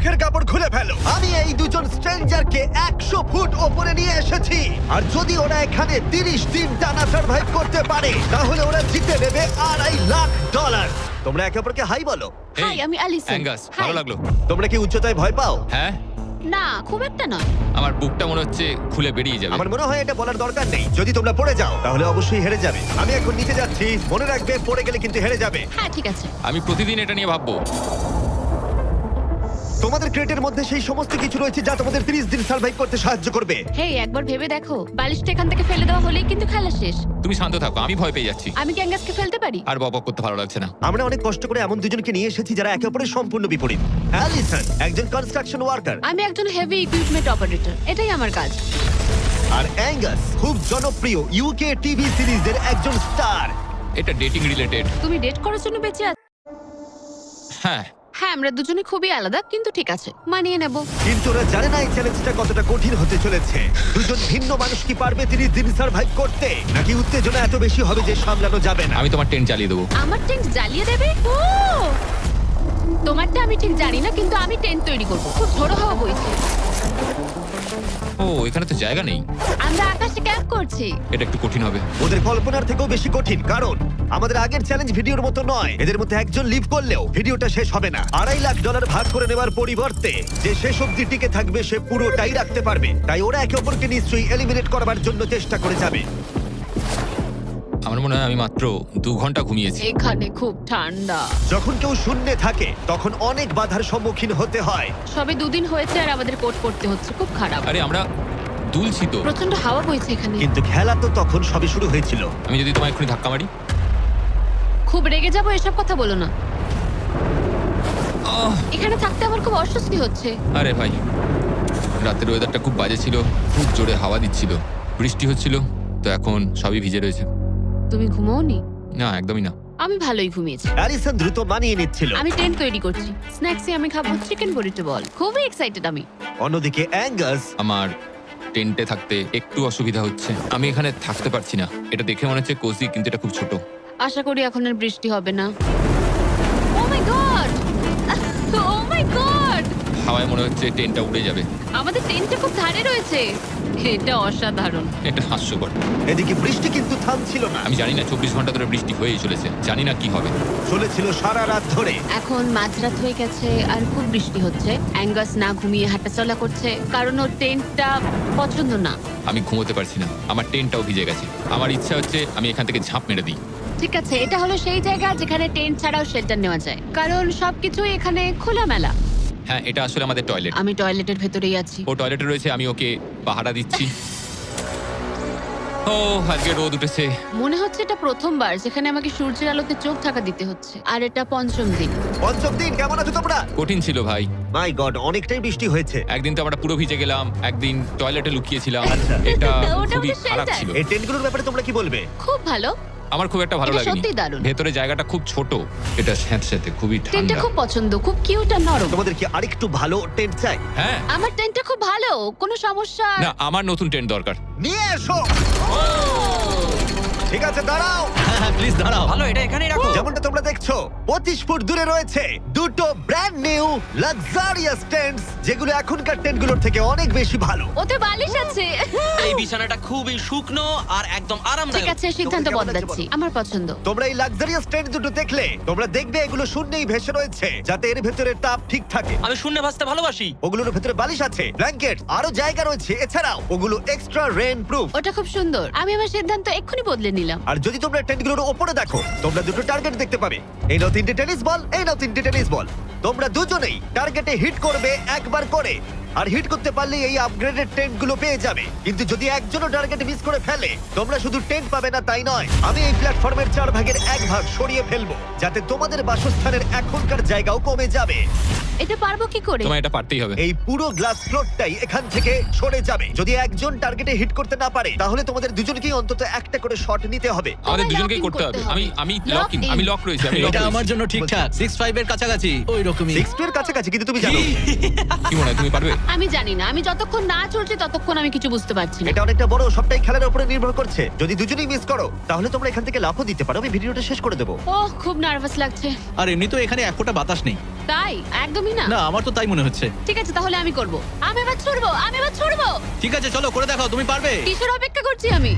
মুখের কাপড় খুলে ফেলো। আমি এই দুজন স্ট্রেঞ্জারকে 100 ফুট ওপরে নিয়ে এসেছি, আর যদি ওরা এখানে 30 দিন টানা সার্ভাইভ করতে পারে তাহলে ওরা জিতে নেবে $2.5 লাখ। তোমরা একে অপরকে হাই বলো। হাই, আমি অ্যালিসন। Angus, high. ভালো লাগলো। তোমরা কি উচ্চতায় ভয় পাও? হ্যাঁ, না, খুব একটা নয়। আমার বুকটা মনে হচ্ছে খুলে বেরিয়ে যাবে। আমার মনে হয় এটা বলার দরকার নেই। যদি তোমরা পড়ে যাও তাহলে অবশ্যই হেরে যাবে। আমি এখন নিচে যাচ্ছি, মনে রাখবে পড়ে গেলে কিন্তু হেরে যাবে। হ্যাঁ, ঠিক আছে। আমি প্রতিদিন এটা নিয়ে ভাববো। তোমাদের ক্রেটের মধ্যে সেই সমস্ত কিছু রয়েছে যা তোমাদের 30 দিন সার্ভাইভ করতে সাহায্য করবে। হেই, একবার ভেবে দেখো, বালিশটা এখান থেকে ফেলে দেওয়া হলেই কিন্তু খেলা শেষ। তুমি শান্ত থাকো, আমি ভয় পেয়ে যাচ্ছি। আমি ক্যাঙ্গাসকে ফেলতে পারি? আর বক করতে ভালো লাগছে না। আমরা অনেক কষ্ট করে এমন দুজনকে নিয়ে এসেছি যারা একে অপরের সম্পূর্ণ বিপরীত। অ্যালিসন একজন কনস্ট্রাকশন ওয়ার্কার, আমি একজন হেভি ইকুইপমেন্ট অপারেটর। এটাই আমার কাজ। আর অ্যাঙ্গাস খুব জনপ্রিয় ইউকে টিভি সিরিজের একজন স্টার। এটা ডেটিং রিলেটেড। তুমি ডেট করার জন্য বেঁচে আছো? হ্যাঁ, হ্যাঁ, আমরা দুজনে খুবই আলাদা, কিন্তু ঠিক আছে, মানিয়ে নেব। কিন্তু ওরা জানে না এই চ্যালেঞ্জটা কতটা কঠিন হতে চলেছে। দুজন ভিন্ন মানুষ কি পারবে 30 দিন সার্ভাইভ করতে, নাকি উত্তেজনা এত বেশি হবে যে সামলানো যাবে না? আমি তোমার টেন্ট চালিয়ে দেবো। আমার টেন্ট জ্বালিয়ে দেবে? ও, তোমারটা আমি ঠিক জানি না, কিন্তু আমি টেন্ট তৈরি করব। খুব ঝোড়ো হাওয়া বইছে। ও, এখানে তো জায়গা নেই। আমরা আকাশে ক্যাম্প করছি। এটা একটু কঠিন হবে। ওদের কল্পনার থেকেও বেশি কঠিন, কারণ আমাদের আগের চ্যালেঞ্জ ভিডিওর মতো নয়। এদের মধ্যে একজন লিভ করলেও ভিডিওটা শেষ হবে না। $2.5 লাখ ভাগ করে নেওয়ার পরিবর্তে যে শেষ অবধি টিকে থাকবে সে পুরোটাই রাখতে পারবে। তাই ওরা একে অপরকে নিশ্চয়ই এলিমিনেট করবার জন্য চেষ্টা করে যাবে। আমার মনে হয় আমি মাত্র 2 ঘন্টা ঘুমিয়েছি। এখানে খুব ঠান্ডা। যখন কেউ শূন্যে থাকে তখন অনেক বাধার সম্মুখীন হতে হয়। সবে 2 দিন হয়েছে আর আমাদের কোট পড়তে হচ্ছে, খুব খারাপ। আরে আমরা দুলছি তো। প্রচন্ড হাওয়া বইছে এখানে। কিন্তু খেলা তো তখন সবে শুরু হয়েছিল। আমি যদি তোমায় এক্ষুনি ধাক্কা মারি? খুব রেগে যাবো, এসব কথা বলো না। আহ! এখানে থাকতে আমার খুব অস্বস্তি হচ্ছে। আরে ভাই, রাতের ওয়েদারটা খুব বাজে ছিল, খুব জোরে হাওয়া দিচ্ছিল, বৃষ্টি হচ্ছিল, তো এখন সবই ভিজে রয়েছে। তুমি ঘুমোওনি? না, একদমই না। আমি ভালোই ঘুমিয়েছি। অ্যালিসন দ্রুত মানিয়ে নিচ্ছিল। আমি টেন্ট তৈরি করছি। স্ন্যাক্সে আমি খাবো চিকেন বুরিটো বল। খুবই এক্সাইটেড আমি। অন্যদিকে অ্যাঙ্গাস আমার টেন্টে থাকতে একটু অসুবিধা হচ্ছে। আমি এখানে থাকতে পারছি না। এটা দেখে মনে হচ্ছে কোজি, কিন্তু এটা খুব ছোট। আশা করি এখন আর বৃষ্টি হবে না। ও my God! O my god! হাওয়ায় মনে হচ্ছে টেন্টটা উড়ে যাবে। আমাদের টেন্টটা খুব ধারে রয়েছে। এটা অসাধারণ। এটা হাস্যকর। এদিকে বৃষ্টি কিন্তু থামছিল না, আমি জানি না, 24 ঘন্টা ধরে বৃষ্টি হয়েই চলেছে। জানি না কি হবে। চলেছিল সারা রাত ধরে। এখন মাঝরাত হয়ে গেছে আর খুব বৃষ্টি হচ্ছে। অ্যাঙ্গাস না ঘুমিয়ে হাঁটাচলা করছে, কারণ ওর টেন্টটা পছন্দ না। আমি ঘুমোতে পারছি না, আমার টেন্টটাও ভিজে গেছে। আমার ইচ্ছা হচ্ছে আমি এখান থেকে ঝাঁপ মেরে দিই। ঠিক আছে, এটা হলো সেই জায়গা যেখানে টেন্ট ছাড়াও শেল্টার নেওয়া যায়, কারণ সবকিছু এখানে খোলামেলা। হ্যাঁ, এটা আসলে আমাদের টয়লেট। আমি টয়লেটের ভেতরেই আছি। ও টয়লেটে রয়েছে, আমি ওকে পাহারা দিচ্ছি। ও, আজকে রোদ উঠেছে। মনে হচ্ছে এটা প্রথমবার যেখানে আমাকে সূর্যের আলোতে চোখ ঢাকা দিতে হচ্ছে, আর এটা 5ম দিন। পঞ্চম দিন, কেমন আছো তোমরা? কঠিন ছিল ভাই। মাই গড, অনেকটাই বৃষ্টি হয়েছে। একদিন তো আমরা পুরো ভিজে গেলাম, একদিন টয়লেটে লুকিয়েছিলাম। আচ্ছা। এটা ওটা খুবই আমাদের খারাপ shelter। ছিল। এই টেন্টগুলোর ব্যাপারে তোমরা কি বলবে? খুব ভালো। আমার খুব একটা ভালো এটা লাগেনি। সত্যিই দারুণ। ভেতরে জায়গাটা খুব ছোট, এটা স্যাঁতস্যাঁতে, খুবই টেন্টটা ঠান্ডা। খুব পছন্দ, খুব কিউট আর নরম। তোমাদের কি আরেকটু ভালো টেন্ট চাই? হ্যাঁ, আমার টেন্টটা খুব ভালো, কোনো সমস্যা। না, আমার নতুন টেন্ট দরকার। নিয়ে এসো। ঠিক আছে, দাঁড়াও। প্লিজ দাঁড়াও। ভালো, এটা এখানেই রাখো। যেমনটা তোমরা দেখছো 25 ফুট দূরে রয়েছে দুটো ব্র্যান্ড নিউ লাক্সারিয়াস টেন্টস, যেগুলো এখনকার টেন্টগুলোর থেকে অনেক বেশি ভালো। ওতে বালিশ আছে। এই বিছানাটা খুবই শুকনো আর একদম ঠিক আরামদায়ক। আছে, সিদ্ধান্ত কেমন লাগছে বদলাচ্ছি। বলো? আমার পছন্দ। তোমরা এই লাক্সারিয়াস টেন্ট দুটো দেখলে তোমরা দেখবে এগুলো শূন্যেই ভেসে রয়েছে, যাতে এর ভেতরে তাপ ঠিক থাকে। আমি শূন্যে ভাসতে ভালোবাসি। ওগুলোর ভেতরে বালিশ আছে, ব্ল্যাঙ্কেট, আরো জায়গা রয়েছে। এছাড়াও ওগুলো এক্সট্রা রেন প্রুফ। ওটা খুব সুন্দর। আমি আমার সিদ্ধান্ত এক্ষুনি বদলে নিলাম। আর যদি তোমরা টেন্টগুলোর উপরে দেখো, তোমরা দুটো টার্গেট দেখতে পাবে। এই নাও 3টে টেনিস বল, এই নাও 3টে টেনিস বল। তোমরা দুজনেই টার্গেটে হিট করবে একবার করে, আর হিট করতে পারলে এই আপগ্রেডেড টেন্ট গুলো পেয়ে যাবে। কিন্তু যদি একজনও টার্গেট মিস করে ফেলে, তোমরা শুধু টেন্ট পাবে না তাই নয়, আমি এই প্ল্যাটফর্মের 4 ভাগের 1 ভাগ সরিয়ে ফেলবো, যাতে তোমাদের বাসস্থানের এখনকার জায়গাও কমে যাবে। এটা পারবো কি করে? তোমায় এটা পারতেই হবে। এই পুরো গ্লাস ফ্লোরটাই এখান থেকে সরে যাবে। যদি একজন টার্গেটে হিট করতে না পারে, তাহলে তোমাদের দুজনকেই অন্তত একটা করে শট নিতে হবে। আমাদের তোমায় দুজনকেই lock in করতে হবে। করতে আমি হবে। আমি Lock লক ইন, in। আমি লক রয়েছি, আমি লক এটা আমার রয়েছি। জন্য ঠিকঠাক 6'5 এর কাছাকাছি ওই রকমই। 6 এর কাছাকাছি, কিন্তু তুমি জানো কি মনে হয় তুমি পারবে? আমি জানি না, আমি যতক্ষণ না চলছে ততক্ষণ আমি কিছু বুঝতে পারছি না। এটা অনেকটা বড়, সবটাই খেলার উপরে নির্ভর করছে। যদি দুজনেই মিস করো, তাহলে তোমরা এখান থেকে লাফও দিতে পারো। আমি ভিডিওটা শেষ করে দেবো। ওহ, খুব নার্ভাস লাগছে। আর এমনি তো এখানে এক ফোঁটা বাতাস নেই। তাই? একদমই না। না আমার তো তাই মনে হচ্ছে। ঠিক আছে, তাহলে আমি করব। আমি এবার ছুড়বো। ঠিক আছে চলো করে দেখাও, তুমি পারবে। কিসের অপেক্ষা করছি আমি?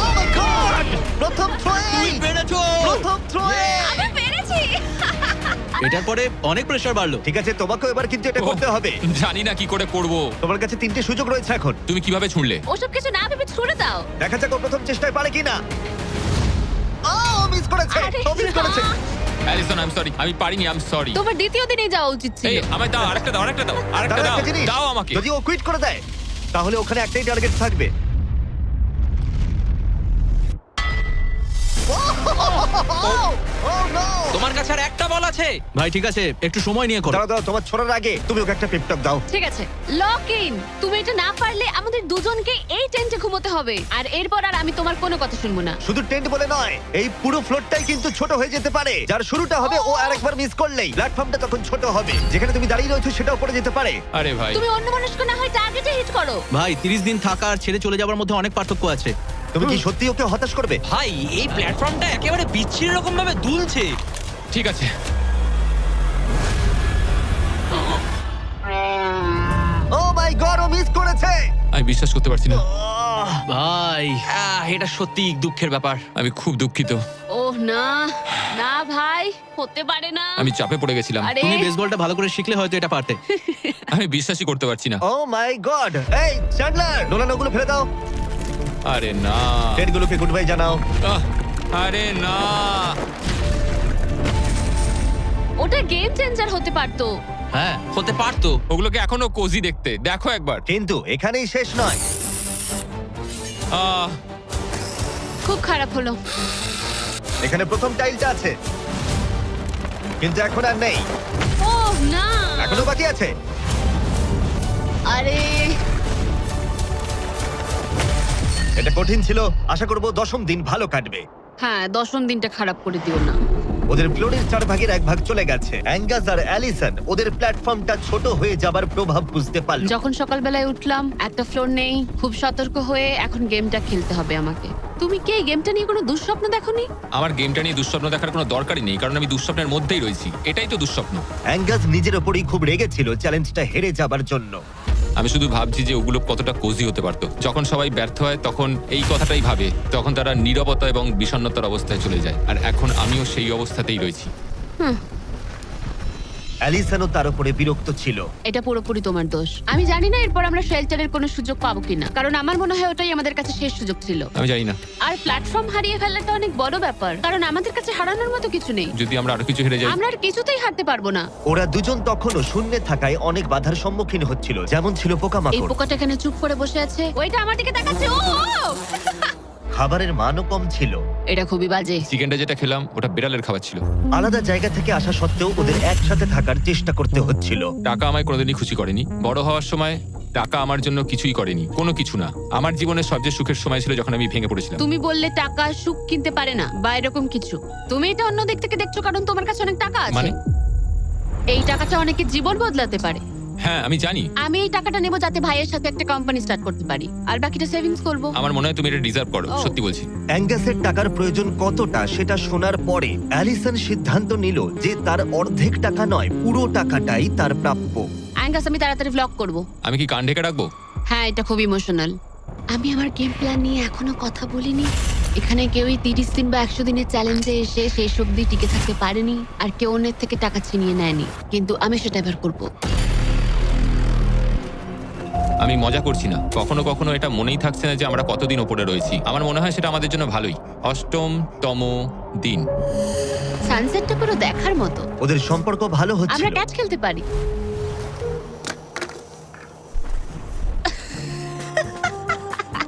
Oh my God! প্রথম থ্রোয়ে পেরেছো। প্রথম থ্রোয়ে আমি পেরেছি। এটার পরে অনেক প্রেসার বাড়লো। ঠিক আছে, তোমাকেও এবার কিন্তু এটা করতে হবে। জানি না কি করে করব। তোমার কাছে 3টে সুযোগ রয়েছে এখন। তুমি কিভাবে ছুঁড়লে? ওসব কিছু না ভেবে ছুড়ে দাও। দেখা যাক ও প্রথম চেষ্টায় পারে কিনা। ও মিস করেছে, আরে ও মিস করেছে। না। অ্যালিসন আই এম সরি, আমি পারিনি, আই এম সরি। তোমার দ্বিতীয় দিনেই যাওয়া উচিত ছিল। এই আমায় দাও, আরেকটা দাও, আরেকটা দাও, আরেকটা দাঁড়াও, দাও, একটা জিনিস, দাও আমাকে। যদি ও কুইট করে দেয় তাহলে ওখানে একটাই টার্গেট থাকবে। Oh no! তোমার কাছে আর একটা বল আছে। ভাই ঠিক আছে একটু সময় নিয়ে করো। দাঁড়াও দাঁড়াও, তোমার ছোড়ার আগে তুমি ওকে একটা পেপটক দাও। ঠিক আছে, লক ইন। তুমি এটা না পারলে আমাদের দুজনকে এই টেন্টে ঘুমোতে হবে, আর এরপর আর আমি তোমার কোনো কথা শুনবো না। শুধু টেন্ট বলে নয়, এই পুরো ফ্লোরটাই কিন্তু ছোট হয়ে যেতে পারে। যার শুরুটা হবে ও আরেকবার মিস করলেই প্ল্যাটফর্মটা তখন ছোট হবে। যেখানে তুমি দাঁড়িয়ে রয়েছো সেটাও পড়ে যেতে পারে। আরে ভাই, তুমি অন্যমনস্ক না হয় টার্গেটে হিট করো। ভাই 30 দিন থাকা আর ছেড়ে চলে যাওয়ার মধ্যে অনেক পার্থক্য আছে। তুমি কি সত্যি ওকে হতাশ করবে? ভাই এই প্ল্যাটফর্মটা একেবারে বিচ্ছিরি রকম ভাবে দুলছে। ঠিক আছে। ও মাই গড, ও মিস করেছে। আমি বিশ্বাস করতে পারছি না। ভাই এটা সত্যি দুঃখের ব্যাপার। আমি খুব দুঃখিত। ওহ না, না ভাই, হতে পারে না। আমি চাপে পড়ে গেছিলাম। আরে তুমি বেসবলটা ভালো করে শিখলে হয়তো এটা পারতে। আমি বিশ্বাসই করতে পারছি না। ও মাই গড। এই চ্যান্ডলার, নোলান ওগুলো ফেলে দাও। আরে না। টেন্টগুলোকে গুড বাই জানাও। আহ, আরে না। ওটা গেম চেঞ্জার হতে পারতো। হ্যাঁ হতে পারতো। ওগুলোকে এখনো কোজি দেখতে, দেখো একবার। কিন্তু এখানেই শেষ নয়। আহ, খুব খারাপ হলো। এখানে প্রথম টাইলটা আছে, কিন্তু এখন আর নেই। ওহ না। এখনো বাকি আছে। আরে এটা কঠিন ছিল। আশা করব 10ম দিন ভালো কাটবে। হ্যাঁ, 10ম দিনটা খারাপ করে দিও না। ওদের ফ্লোরের 4 ভাগের 1 ভাগ চলে গেছে। অ্যাঙ্গাস আর অ্যালিসন ওদের প্ল্যাটফর্মটা ছোট হয়ে যাবার প্রভাব বুঝতে পারল। যখন সকালবেলায় উঠলাম, একটা ফ্লোর নেই। খুব সতর্ক হয়ে এখন গেমটা খেলতে হবে আমাকে। তুমি কি এই গেমটা নিয়ে কোনো দুঃস্বপ্ন দেখোনি? আমার গেমটা নিয়ে দুঃস্বপ্ন দেখার কোনো দরকারই নেই, কারণ আমি দুঃস্বপ্নের মধ্যেই রয়েছি। এটাই তো দুঃস্বপ্ন। অ্যাঙ্গাস নিজের ওপরই খুব রেগেছিল চ্যালেঞ্জটা হেরে যাবার জন্য। আমি শুধু ভাবছি যে ওগুলো কতটা কোজি হতে পারতো। যখন সবাই ব্যর্থ হয় তখন এই কথাটাই ভাবে, তখন তারা নীরবতা এবং বিষণ্ণতার অবস্থায় চলে যায়। আর এখন আমিও সেই অবস্থাতেই রয়েছি। অ্যালিসনও তার উপরে বিরক্ত ছিল। এটা পুরোপুরি তোমার দোষ। আমি জানি না এরপর আমরা শেল্টারের কোনো সুযোগ পাবো কিনা, কারণ আমার মনে হয় ওটাই আমাদের কাছে শেষ সুযোগ ছিল। আমি জানি না, আর প্ল্যাটফর্ম হারিয়ে ফেলাটা অনেক বড় ব্যাপার, কারণ আমাদের কাছে হারানোর মতো কিছু নেই। যদি আমরা আরো কিছু হেরে যাই। আমরা আর কিছুতেই হারতে পারবো না। ওরা দুজন তখনও শূন্যে থাকায় অনেক বাধার সম্মুখীন হচ্ছিল, যেমন ছিল এই পোকামাকড়। পোকাটা এখানে চুপ করে বসে আছে, ওইটা আমার দিকে তাকাচ্ছে। ও ও! খাবারের মানও কম ছিল। এটা খুবই বাজে। চিকেনটা যেটা খেলাম ওটা বিড়ালের খাবার ছিল। আলাদা জায়গা থেকে আসা সত্ত্বেও ওদের একসাথে থাকার চেষ্টা করতে হচ্ছিল। টাকা আমায় কোনোদিনই খুশি করেনি। বড় হওয়ার সময় টাকা আমার জন্য কিছুই করেনি, কোনো কিছু না। আমার জীবনের সবচেয়ে সুখের সময় ছিল যখন আমি ভেঙে পড়েছিলাম। তুমি বললে টাকা সুখ কিনতে পারে না, বা এরকম কিছু। তুমি এটা অন্য দিক থেকে দেখছো কারণ তোমার কাছে অনেক টাকা আছে। মানে? এই টাকাটা অনেকের জীবন বদলাতে পারে। হ্যাঁ আমি জানি। আমি এই টাকাটা নেবো যাতে ভাইয়ের সাথে একটা কোম্পানি স্টার্ট করতে পারি, আর বাকিটা সেভিংস করব। আমার মনে হয় তুমি এটা ডিজার্ভ করো, ও। সত্যি বলছি। অ্যাঙ্গাসের টাকার প্রয়োজন কতটা সেটা শোনার পরে অ্যালিসন সিদ্ধান্ত নিল যে তার অর্ধেক টাকা নয়, পুরো টাকাটাই তার প্রাপ্য। অ্যাঙ্গাস, আমি তাড়াতাড়ি ভ্লগ করব। আমি কি কান ঢেকে রাখবো? হ্যাঁ, এটা খুব ইমোশনাল। আমি আমার গেম প্ল্যান নিয়ে এখনো কথা বলিনি। এখানে কেউই 30 দিন বা 100 দিনের চ্যালেঞ্জে এসে শেষ অবধি টিকে থাকতে পারেনি, আর কেউ অন্যের থেকে টাকা ছিনিয়ে নেয়নি। কিন্তু আমি সেটা এবার করবো। আমি মজা করছি না। কখনো কখনো এটা মনেই থাকছে না যে আমরা কতদিন ওপরে রয়েছি। আমার মনে হয় সেটা আমাদের জন্য ভালোই। 8তম দিন। সানসেটটা পুরো দেখার মতো। ওদের সম্পর্ক ভালো আমরা হচ্ছিল। ক্যাচ খেলতে পারি।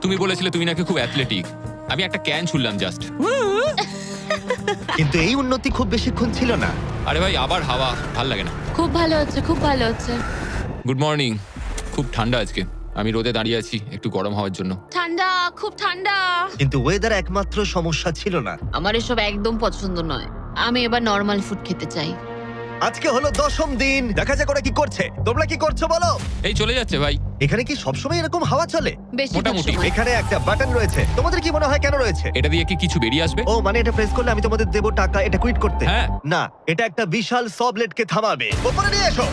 তুমি বলেছিলে তুমি নাকি খুব অ্যাথলেটিক। আমি একটা ক্যান ছুড়লাম জাস্ট। কিন্তু এই উন্নতি খুব বেশিক্ষণ ছিল না। আরে ভাই আবার হাওয়া, ভাল লাগে না। খুব ভালো হচ্ছে, খুব ভালো হচ্ছে। Good morning. খুব ঠান্ডা আজকে। আমি রোদে দাঁড়িয়ে আছি একটু গরম হওয়ার জন্য। ঠান্ডা, খুব ঠান্ডা। কিন্তু ওয়েদার একমাত্র সমস্যা ছিল না। আমার এসব একদম পছন্দ নয়। আমি এবার নর্মাল ফুড খেতে চাই। আজকে হলো 10ম দিন, দেখা যাক ওরা কি করছে। তোমরা কি করছো বলো? এই চলে যাচ্ছে ভাই। এখানে কি সবসময় এরকম হাওয়া চলে? বেশিরভাগ মোটামুটি। সময়। এখানে একটা বাটন রয়েছে, তোমাদের কি মনে হয় কেন রয়েছে? এটা দিয়ে কি কিছু বেরিয়ে আসবে? ও মানে এটা প্রেস করলে আমি তোমাদের দেবো টাকা এটা কুইট করতে? হ্যাঁ। না, এটা একটা বিশাল সবলেটকে থামাবে। ওপরে নিয়ে এসো।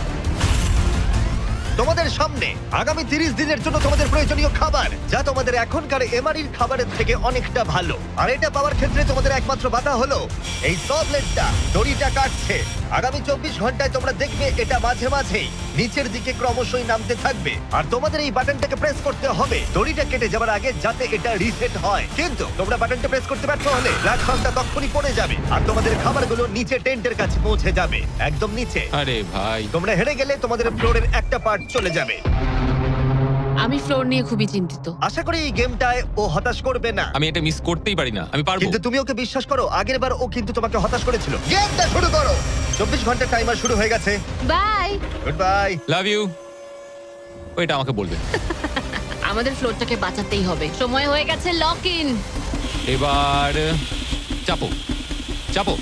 তোমাদের সামনে আগামী 30 দিনের জন্য তোমাদের প্রয়োজনীয় খাবার, যা তোমাদের এখনকার এমআরইর খাবারের থেকে অনেকটা ভালো। আর এটা পাওয়ার ক্ষেত্রে তোমাদের একমাত্র বাধা হলো এই সবলেটটা দড়িটা কাটছে। আগামী 24 ঘন্টায় তোমরা দেখবে এটা মাঝে মাঝেই নিচের দিকে ক্রমশই নামতে থাকবে। আর তোমাদের এই বাটনটাকে প্রেস করতে হবে দড়িটা কেটে যাবার আগে, যাতে এটা রিসেট হয়। কিন্তু তোমরা বাটনটা প্রেস করতে ব্যর্থ হলে প্ল্যাটফর্মটা তখনই পড়ে যাবে আর তোমাদের খাবারগুলো নিচে টেন্টের কাছে পৌঁছে যাবে, একদম নিচে। আরে ভাই, তোমরা হেরে গেলে তোমাদের ফ্লোরের একটা পার্ট চলে যাবে। আমি ফ্লোর নিয়ে খুবই চিন্তিত। আশা করি এই গেমটায় ও হতাশ করবে না। আমি এটা মিস করতেই পারি না, আমি পারবো। কিন্তু তুমি ওকে বিশ্বাস করো, আগের বার ও কিন্তু তোমাকে হতাশ করেছিল। গেমটা শুরু করো। 24 ঘন্টা টাইমার শুরু হয়ে গেছে। Bye. Good bye. Love you. ওইটা আমাকে বলবে। আমাদের ফ্লোরটাকে বাঁচাতেই হবে, সময় হয়ে গেছে লক ইন। এবার চাপো চাপো।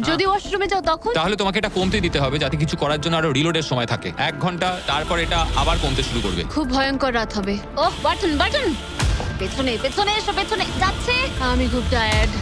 যদি ওয়াশরুমে যাও তখন? তাহলে তোমাকে এটা কমতে দিতে হবে যাতে কিছু করার জন্য আরো রিলোডের সময় থাকে। 1 ঘন্টা, তারপর এটা আবার কমতে শুরু করবে। খুব ভয়ঙ্কর রাত হবে। ওহ বাটন বাটন, পেছনে পেছনে এসো, পেছনে যাচ্ছে। আমি খুব টায়ার্ড,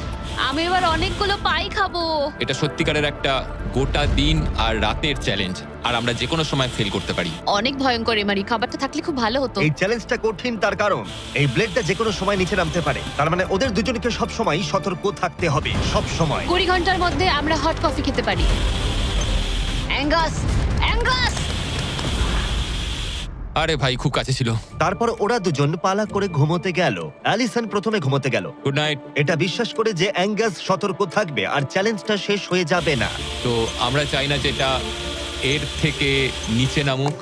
আমি এবার অনেকগুলো পাই খাবো। এটা সত্যিকারের একটা গোটা দিন আর রাতের চ্যালেঞ্জ, আর আমরা যে কোনো সময় ফেল করতে পারি। অনেক ভয়ঙ্কর এমারি, খাবারটা থাকলে খুব ভালো হতো। এই চ্যালেঞ্জটা কঠিন তার কারণ এই ব্লেডটা যে কোনো সময় নিচে নামতে পারে। তার মানে ওদের দুজনকে সব সময় সতর্ক থাকতে হবে, সব সময়। 20 ঘন্টার মধ্যে আমরা হট কফি খেতে পারি। Angus Angus. আরে ভাই, খুব কাছে ছিল। তারপর ওরা দুজন পালা করে ঘুমোতে গেল। অ্যালিসন প্রথমে ঘুমোতে গেল, গুড নাইট। এটা বিশ্বাস করে যে অ্যাঙ্গাস সতর্ক থাকবে আর চ্যালেঞ্জটা শেষ হয়ে যাবে না। তো আমরা চাই না যে এটা এর থেকে নিচে নামুক।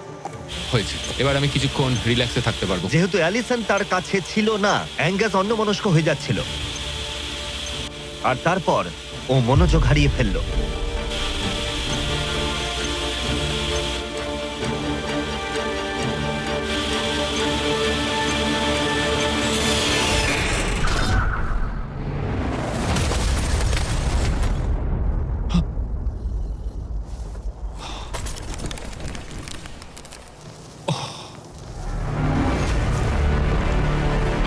হয়েছে, এবার আমি কিছুক্ষণ রিল্যাক্সে থাকতে পারবো। যেহেতু অ্যালিসন তার কাছে ছিল না, অ্যাঙ্গাস অন্যমনস্ক হয়ে যাচ্ছিল। আর তারপর ও মনোযোগ হারিয়ে ফেললো।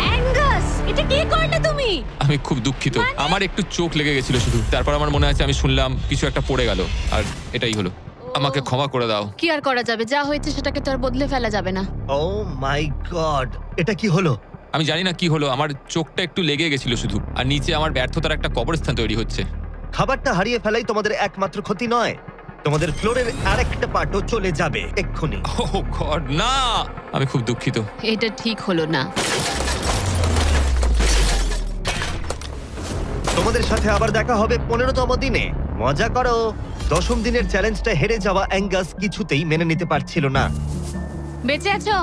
অ্যাঙ্গাস, এটা কি করলে তুমি? আমি খুব দুঃখিত, আমার একটু চোখ লেগে গেছিল শুধু। তারপর আমার মনে আছে আমি শুনলাম কিছু একটা পড়ে গেল, আর এটাই হলো। আমাকে ক্ষমা করে দাও। কি আর করা যাবে, যা হয়েছে সেটাকে তো আর বদলে ফেলা যাবে না। ও মাই গড, এটা কি হলো? আমি জানি না কি হলো, আমার চোখটা একটু লেগে গেছিল শুধু, আর নিচে আমার ব্যর্থতার একটা কবরস্থান তৈরি হচ্ছে। খাবারটা হারিয়ে ফেলাই তোমাদের একমাত্র ক্ষতি নয়, তোমাদের ফ্লোরের আরেকটা পার্টও চলে যাবে এক্ষুনি। ওহ গড, না! আমি খুব দুঃখিত। এটা ঠিক হলো না। তোমাদের সাথে আবার দেখা হবে 15তম দিনে। মজা করো। 10ম দিনের চ্যালেঞ্জটা হেরে যাওয়া অ্যাঙ্গাস কিছুতেই মেনে নিতে পারছিল না। বেঁচে আছো?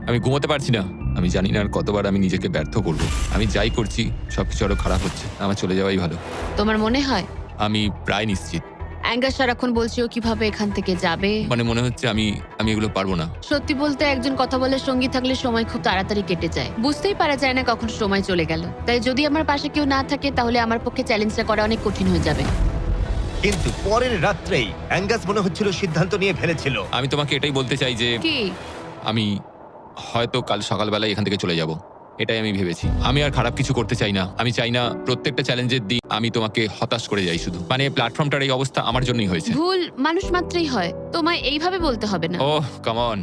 আমি ঘুমোতে পারছি না। আমি জানি না আর কতবার আমি নিজেকে ব্যর্থ করব। আমি যাই করছি সবকিছু আরো খারাপ হচ্ছে। আমার চলে যাওয়াই ভালো। তোমার মনে হয়? আমি প্রায় নিশ্চিত। অ্যাঙ্গাস সারাক্ষণ বলছি ও কিভাবে এখান থেকে যাবে। মানে মনে হচ্ছে আমি এগুলো পারবো না। সত্যি বলতে একজন কথা বলার সঙ্গী থাকলে সময় খুব তাড়াতাড়ি কেটে যায়, বুঝতেই পারা যায় না কখন সময় চলে গেল। তাই যদি আমার পাশে কেউ না থাকে তাহলে আমার পক্ষে চ্যালেঞ্জটা করা অনেক কঠিন হয়ে যাবে। কিন্তু পরের রাত্রেই অ্যাঙ্গাস মনে হচ্ছিল সিদ্ধান্ত নিয়ে ফেলেছিল। আমি তোমাকে এটাই বলতে চাই যে কি? আমি হয়তো কাল সকালবেলায় এখান থেকে চলে যাব। এটাই আমি ভেবেছি। আমি আর খারাপ কিছু করতে চাই না। আমি চাই না প্রত্যেকটা চ্যালেঞ্জের দিন আমি তোমাকে হতাশ করে যাই শুধু। মানে প্ল্যাটফর্মটার এই অবস্থা আমার জন্যই হয়েছে। ভুল মানুষ মাত্রই হয়, তোমায় এইভাবে বলতে হবে না। ওহ কাম অন,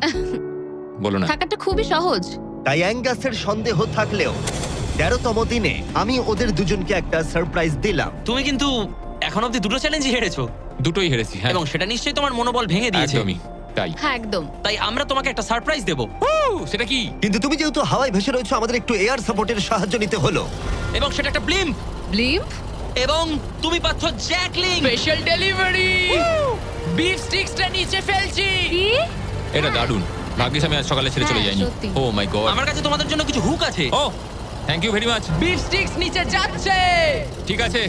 বলো না। থাকাটা খুবই সহজ। তাই অ্যাঙ্গাসের সন্দেহ থাকলেও 13তম দিনে আমি ওদের দুজনকে একটা সারপ্রাইজ দিলাম। তুমি কিন্তু এখন অব্দি দুটো চ্যালেঞ্জই হেরেছো, দুটোই হেরেছি। হ্যাঁ, এবং সেটা নিশ্চয়ই তোমার মনোবল ভেঙে দিয়েছে। একদমই তাই। হ্যাঁ একদম। তাই আমরা তোমাকে একটা সারপ্রাইজ দেব, সেটা কি? কিন্তু তুমি যেহেতু হাওয়ায় ভেসে রয়েছো, আমাদের একটু এয়ার সাপোর্টের সাহায্য নিতে হলো। এবং সেটা একটা ব্লিম্প। ব্লিম্প? এবং তুমি পাচ্ছ জ্যাকলিং। স্পেশাল ডেলিভারি, বিফ স্টিক্সটা নিচে ফেলছি। কি? এটা দারুণ। ভাগ্যিস আমি আজ সকালে ছেড়ে চলে হ্যাঁ, যাইনি। সত্যি। Oh my God. আমার কাছে তোমাদের জন্য কিছু হুক আছে। Oh thank you very much. Beef sticks নিচে যাচ্ছে। ঠিক আছে,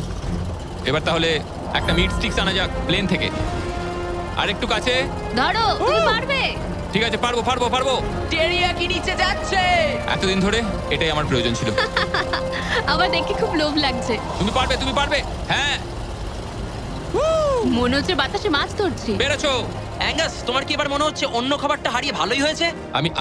এবার তাহলে একটা মিট স্টিক্স আনা যাক প্লেন থেকে। আর একটু কাছে। ধরো, তুমি পারবে। ঠিক আছে, পারবো পারবো পারবো। টেরিয়াকি নিচে যাচ্ছে। এতদিন ধরে এটাই আমার প্রয়োজন ছিল। আমার দেখে খুব লোভ লাগছে। তুমি পারবে, তুমি পারবে। হ্যাঁ, মনে হচ্ছে বাতাসে মাছ ধরছি। পেরেছো। অ্যাঙ্গাস, তোমার কি এবার মনে হচ্ছে অন্য খাবারটা হারিয়ে ভালোই হয়েছে?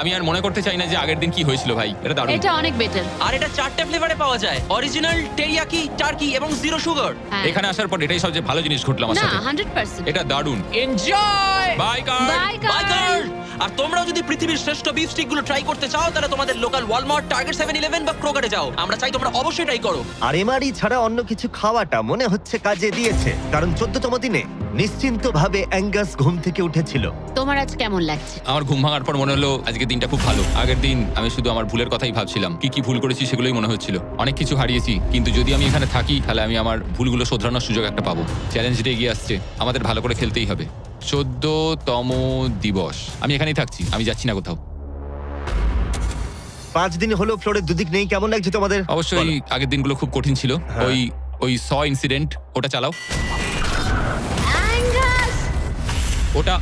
আমি আর মনে করতে চাই না যে আগের দিন কি হয়েছিল ভাই। এটা দারুণ। এটা অনেক বেটার। আর এটা 4টে ফ্লেভারে পাওয়া যায়, অরিজিনাল, টেরিয়াকি, টার্কি এবং জিরো সুগার। এখানে আসার পর এটাই সবচেয়ে ভালো জিনিস ঘটলো আমার না, সাথে। 100%। এটা দারুণ। এনজয়। বাই কার। Bye bye girl! আর তোমরাও যদি পৃথিবীর শ্রেষ্ঠ বিফ স্টিক গুলো ট্রাই করতে চাও তাহলে তোমাদের লোকাল ওয়ালমার্ট, টার্গেট, 7-Eleven বা ক্রোগারে যাও। আমরা চাই তোমরা অবশ্যই ট্রাই করো। আর এমআরই ছাড়া অন্য কিছু খাওয়াটা মনে হচ্ছে কাজে দিয়েছে, কারণ 14তম দিনে নিশ্চিন্তভাবে অ্যাঙ্গাস ঘুম থেকে উঠেছিল। তোমার আজ কেমন লাগছে? আমার ঘুম ভাঙার পর মনে হলো আজকের দিনটা খুব ভালো। আগের দিন আমি শুধু আমার ভুলের কথাই ভাবছিলাম, কি কি ভুল করেছি সেগুলোই মনে হচ্ছিল। অনেক কিছু হারিয়েছি, কিন্তু যদি আমি এখানে থাকি তাহলে আমি আমার ভুলগুলো শোধরানোর সুযোগ একটা পাবো। চ্যালেঞ্জটা এগিয়ে আসছে, আমাদের ভালো করে খেলতেই হবে। 14তম দিবস। আমি এখানেই থাকছি, আমি যাচ্ছি না কোথাও। 5 দিন হলো ফ্লোরের দুদিক নেই, কেমন লাগছে তোমাদের? অবশ্যই বলো। আগের দিনগুলো খুব কঠিন ছিল। হ্যাঁ। ওই ইনসিডেন্ট, ওটা চালাও। অ্যাঙ্গাস!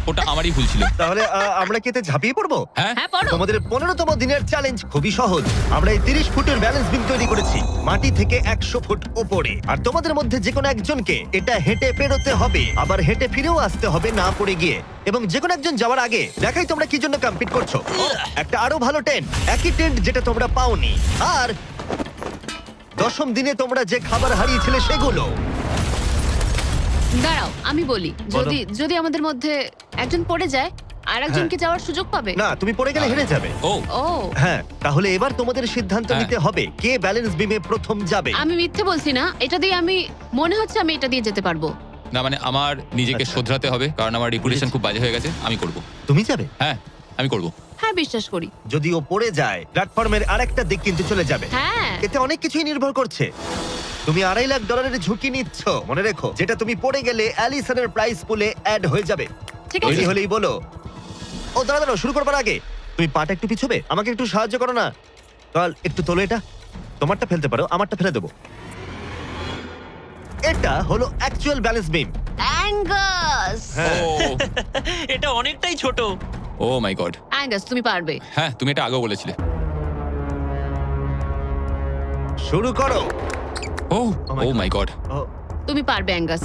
ওটা আমারই ভুল ছিল। তাহলে আমরা কি এতে ঝাঁপিয়ে পড়বো? হ্যাঁ, হ্যাঁ, পড়ো। তোমাদের 15তম দিনের চ্যালেঞ্জ খুবই সহজ। আমরা এই 30 ফুটের ব্যালেন্স বিম তৈরি করেছি মাটি থেকে 100 ফুট উপরে, আর তোমাদের মধ্যে যে কোনো একজনকে এটা হেঁটে পেরোতে হবে, আবার হেঁটে ফিরেও আসতে হবে না পড়ে গিয়ে। এবং যে কোনো একজন যাওয়ার আগে দেখাই তোমরা কি জন্য কম্পিট করছো। একটা আরো ভালো টেন্ট, একই টেন্ট যেটা তোমরা পাওনি, আর 10ম দিনে তোমরা যে খাবার হারিয়েছিলে সেগুলো। দাঁড়াও, আমি বলি, যদি আমাদের মধ্যে একজন পড়ে যায় আর একজনকে যাওয়ার সুযোগ পাবে। না, তুমি পড়ে গেলে হেরে যাবে। ও ও, হ্যাঁ, তাহলে এবার তোমাদের সিদ্ধান্ত হ্যাঁ। নিতে হবে কে ব্যালেন্স বিমে প্রথম যাবে। আমি মিথ্যে বলছি না, এটা দিয়ে আমি মনে হচ্ছে আমি এটা দিয়ে যেতে পারবো। না, মানে আমার নিজেকে আচ্ছা। শোধরাতে হবে, কারণ আমার রেপুটেশন খুব বাজে হয়ে গেছে। আমি করব। তুমি যাবে? হ্যাঁ, আমি করব। হ্যাঁ, বিশ্বাস করি। যদি ও পড়ে যায় প্ল্যাটফর্মের আরেকটা দিক কিন্তু চলে যাবে। হ্যাঁ, এতে অনেক কিছুই নির্ভর করছে। তুমি $2.5 লাখ ঝুঁকি নিচ্ছ, মনে রেখো, যেটা তুমি পড়ে গেলে অ্যালিসনের প্রাইস পুলে অ্যাড হয়ে যাবে। ঠিক তৈরি আছে। হলেই বলো। ও দাঁড়ানো, শুরু করবার আগে তুমি পাটা একটু পিছবে, আমাকে একটু সাহায্য করো না। কাল একটু তোলো এটা, তোমারটা ফেলতে পারো, আমারটা ফেলে দেবো। এটা হলো অ্যাকচুয়াল ব্যালেন্স বিম। অ্যাঙ্গাস! হ্যাঁ, এটা অনেকটাই ছোট। ও মাই গড। অ্যাঙ্গাস, তুমি পারবে। হ্যাঁ, তুমি এটা আগেও বলেছিলে। শুরু করো। Oh Oh my oh my God. Oh, তুমি পারবে অ্যাঙ্গাস।